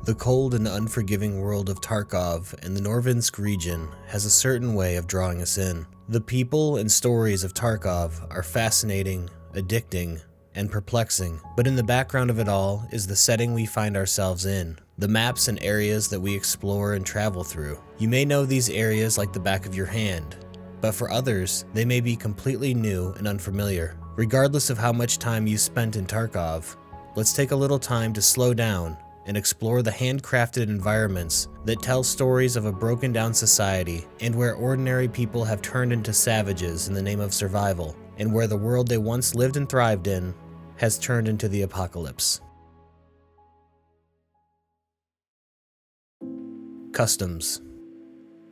The cold and unforgiving world of Tarkov and the Norvinsk region has a certain way of drawing us in. The people and stories of Tarkov are fascinating, addicting, and perplexing, but in the background of it all is the setting we find ourselves in, the maps and areas that we explore and travel through. You may know these areas like the back of your hand, but for others, they may be completely new and unfamiliar. Regardless of how much time you spent in Tarkov, let's take a little time to slow down and explore the handcrafted environments that tell stories of a broken down society and where ordinary people have turned into savages in the name of survival, and where the world they once lived and thrived in has turned into the apocalypse. Customs.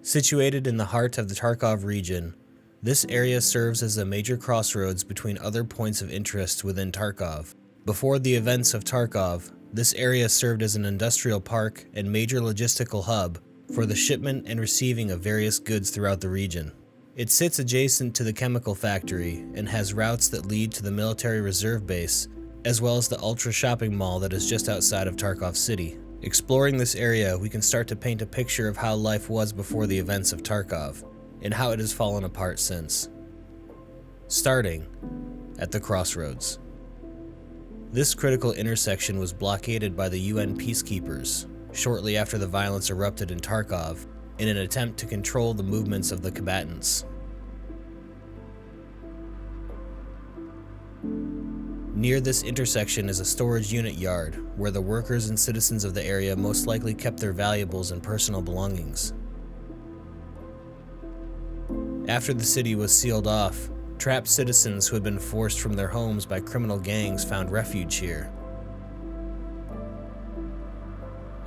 Situated in the heart of the Tarkov region, this area serves as a major crossroads between other points of interest within Tarkov. Before the events of Tarkov, this area served as an industrial park and major logistical hub for the shipment and receiving of various goods throughout the region. It sits adjacent to the chemical factory and has routes that lead to the military reserve base, as well as the Ultra shopping mall that is just outside of Tarkov City. Exploring this area, we can start to paint a picture of how life was before the events of Tarkov, and how it has fallen apart since. Starting at the crossroads. This critical intersection was blockaded by the UN peacekeepers shortly after the violence erupted in Tarkov in an attempt to control the movements of the combatants. Near this intersection is a storage unit yard where the workers and citizens of the area most likely kept their valuables and personal belongings. After the city was sealed off, trapped citizens who had been forced from their homes by criminal gangs found refuge here,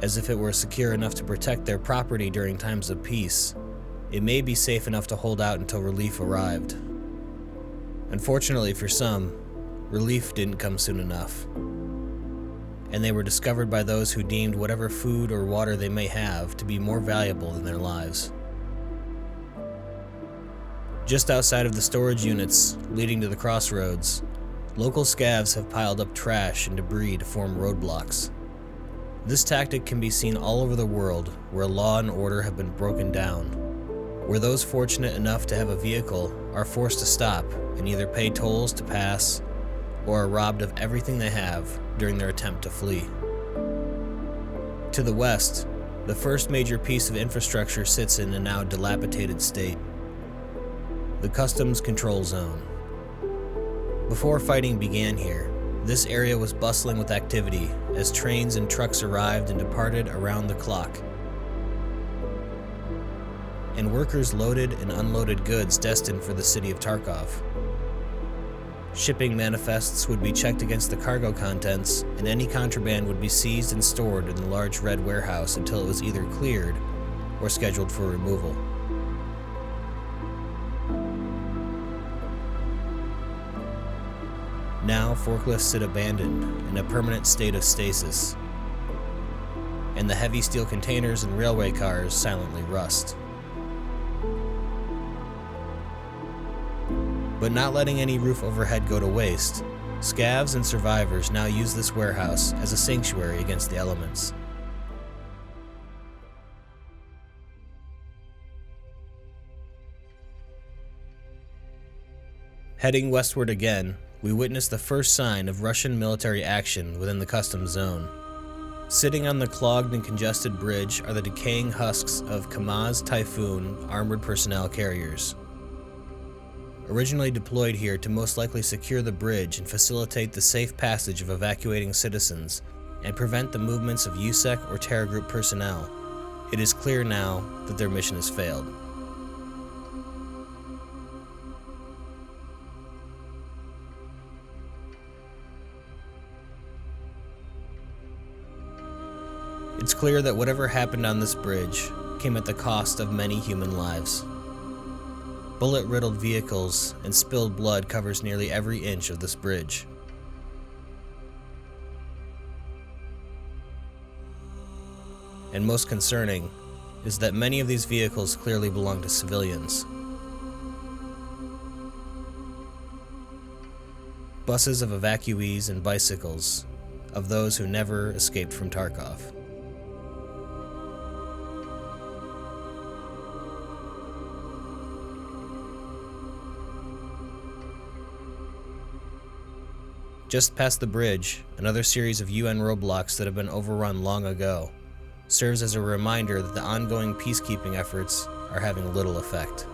as if it were secure enough to protect their property during times of peace. It may be safe enough to hold out until relief arrived. Unfortunately for some, relief didn't come soon enough, and they were discovered by those who deemed whatever food or water they may have to be more valuable than their lives. Just outside of the storage units leading to the crossroads, local scavs have piled up trash and debris to form roadblocks. This tactic can be seen all over the world where law and order have been broken down, where those fortunate enough to have a vehicle are forced to stop and either pay tolls to pass or are robbed of everything they have during their attempt to flee. To the west, the first major piece of infrastructure sits in a now dilapidated state: the Customs Control Zone. Before fighting began here, this area was bustling with activity as trains and trucks arrived and departed around the clock, and workers loaded and unloaded goods destined for the city of Tarkov. Shipping manifests would be checked against the cargo contents, and any contraband would be seized and stored in the large red warehouse until it was either cleared or scheduled for removal. Now, forklifts sit abandoned in a permanent state of stasis, and the heavy steel containers and railway cars silently rust. But not letting any roof overhead go to waste, scavs and survivors now use this warehouse as a sanctuary against the elements. Heading westward again, we witness the first sign of Russian military action within the customs zone. Sitting on the clogged and congested bridge are the decaying husks of Kamaz Typhoon armored personnel carriers. Originally deployed here to most likely secure the bridge and facilitate the safe passage of evacuating citizens and prevent the movements of USEC or terror group personnel, it is clear now that their mission has failed. It's clear that whatever happened on this bridge came at the cost of many human lives. Bullet-riddled vehicles and spilled blood covers nearly every inch of this bridge. And most concerning is that many of these vehicles clearly belong to civilians. Buses of evacuees and bicycles of those who never escaped from Tarkov. Just past the bridge, another series of UN roadblocks that have been overrun long ago serves as a reminder that the ongoing peacekeeping efforts are having little effect.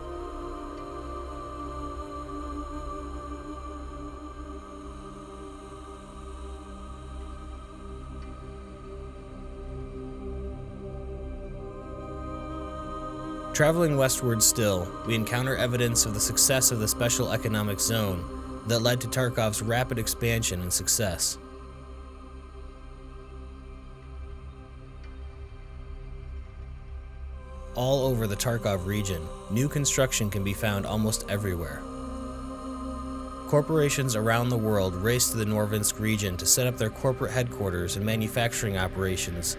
Traveling westward still, we encounter evidence of the success of the Special Economic Zone that led to Tarkov's rapid expansion and success. All over the Tarkov region, new construction can be found almost everywhere. Corporations around the world race to the Norvinsk region to set up their corporate headquarters and manufacturing operations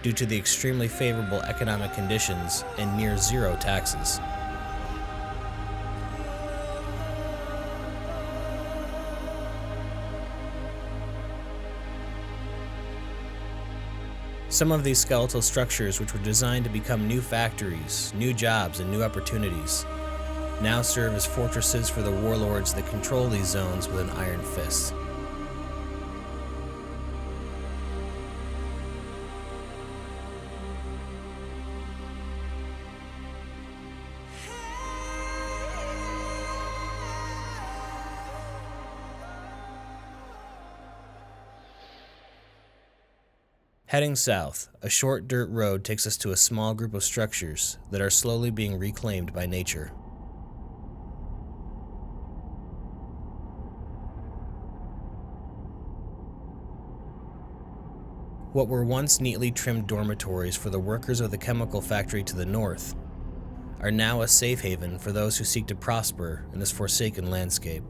due to the extremely favorable economic conditions and near zero taxes. Some of these skeletal structures, which were designed to become new factories, new jobs, and new opportunities, now serve as fortresses for the warlords that control these zones with an iron fist. Heading south, a short dirt road takes us to a small group of structures that are slowly being reclaimed by nature. What were once neatly trimmed dormitories for the workers of the chemical factory to the north are now a safe haven for those who seek to prosper in this forsaken landscape.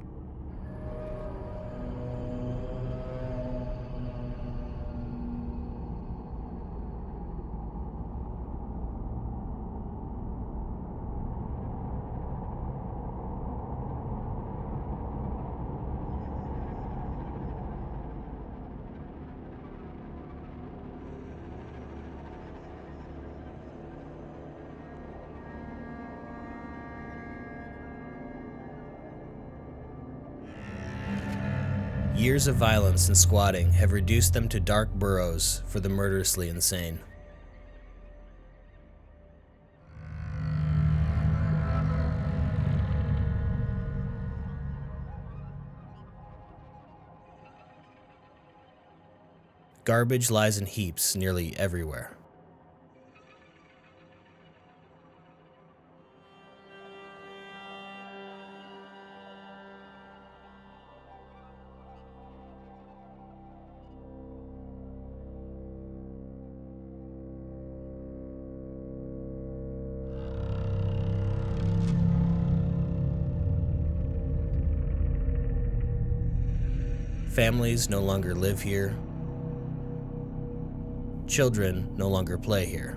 Years of violence and squatting have reduced them to dark burrows for the murderously insane. Garbage lies in heaps nearly everywhere. Families no longer live here. Children no longer play here.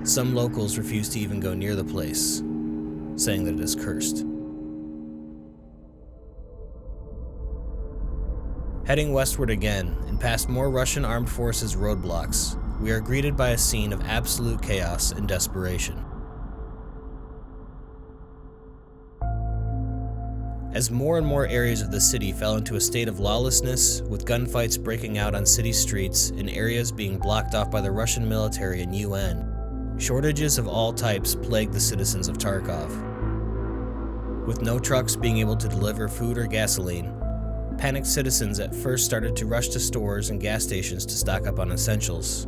Some locals refuse to even go near the place, saying that it is cursed. Heading westward again, and past more Russian armed forces roadblocks, we are greeted by a scene of absolute chaos and desperation. As more and more areas of the city fell into a state of lawlessness, with gunfights breaking out on city streets and areas being blocked off by the Russian military and UN, shortages of all types plagued the citizens of Tarkov. With no trucks being able to deliver food or gasoline, panicked citizens at first started to rush to stores and gas stations to stock up on essentials.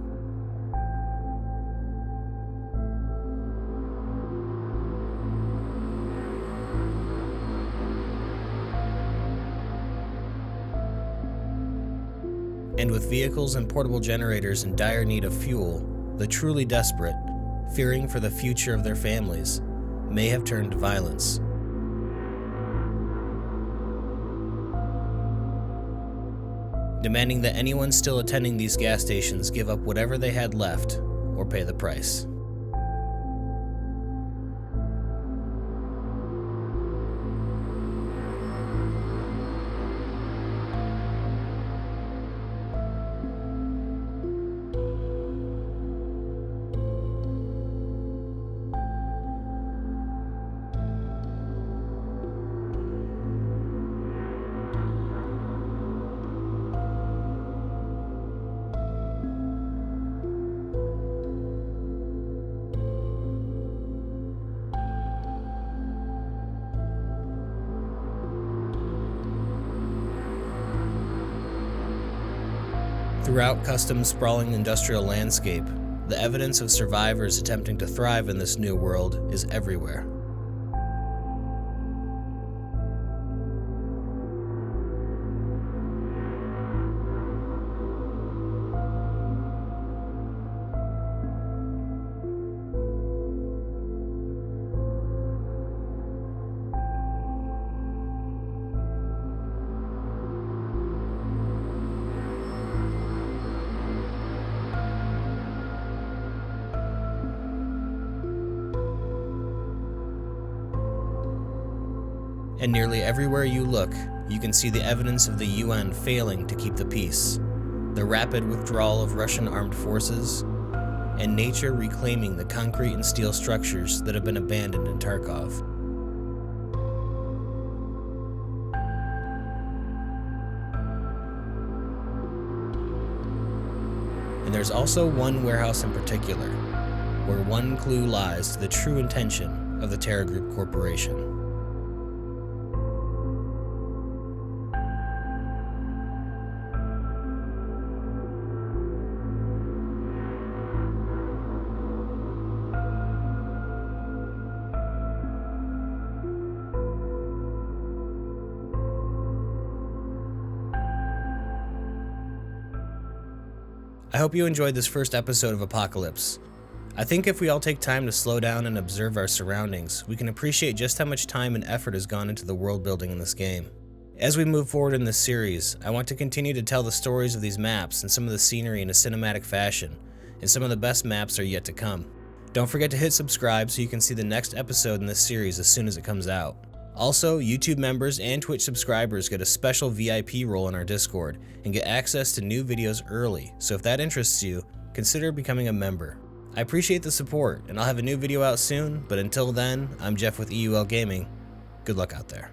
And with vehicles and portable generators in dire need of fuel, the truly desperate, fearing for the future of their families, may have turned to violence. Demanding that anyone still attending these gas stations give up whatever they had left or pay the price. Throughout Custom's sprawling industrial landscape, the evidence of survivors attempting to thrive in this new world is everywhere. And nearly everywhere you look, you can see the evidence of the UN failing to keep the peace, the rapid withdrawal of Russian armed forces, and nature reclaiming the concrete and steel structures that have been abandoned in Tarkov. And there's also one warehouse in particular, where one clue lies to the true intention of the Terra Group Corporation. I hope you enjoyed this first episode of Apocalypse. I think if we all take time to slow down and observe our surroundings, we can appreciate just how much time and effort has gone into the world building in this game. As we move forward in this series, I want to continue to tell the stories of these maps and some of the scenery in a cinematic fashion, and some of the best maps are yet to come. Don't forget to hit subscribe so you can see the next episode in this series as soon as it comes out. Also, YouTube members and Twitch subscribers get a special VIP role in our Discord and get access to new videos early, so if that interests you, consider becoming a member. I appreciate the support, and I'll have a new video out soon, but until then, I'm Jeff with EUL Gaming. Good luck out there.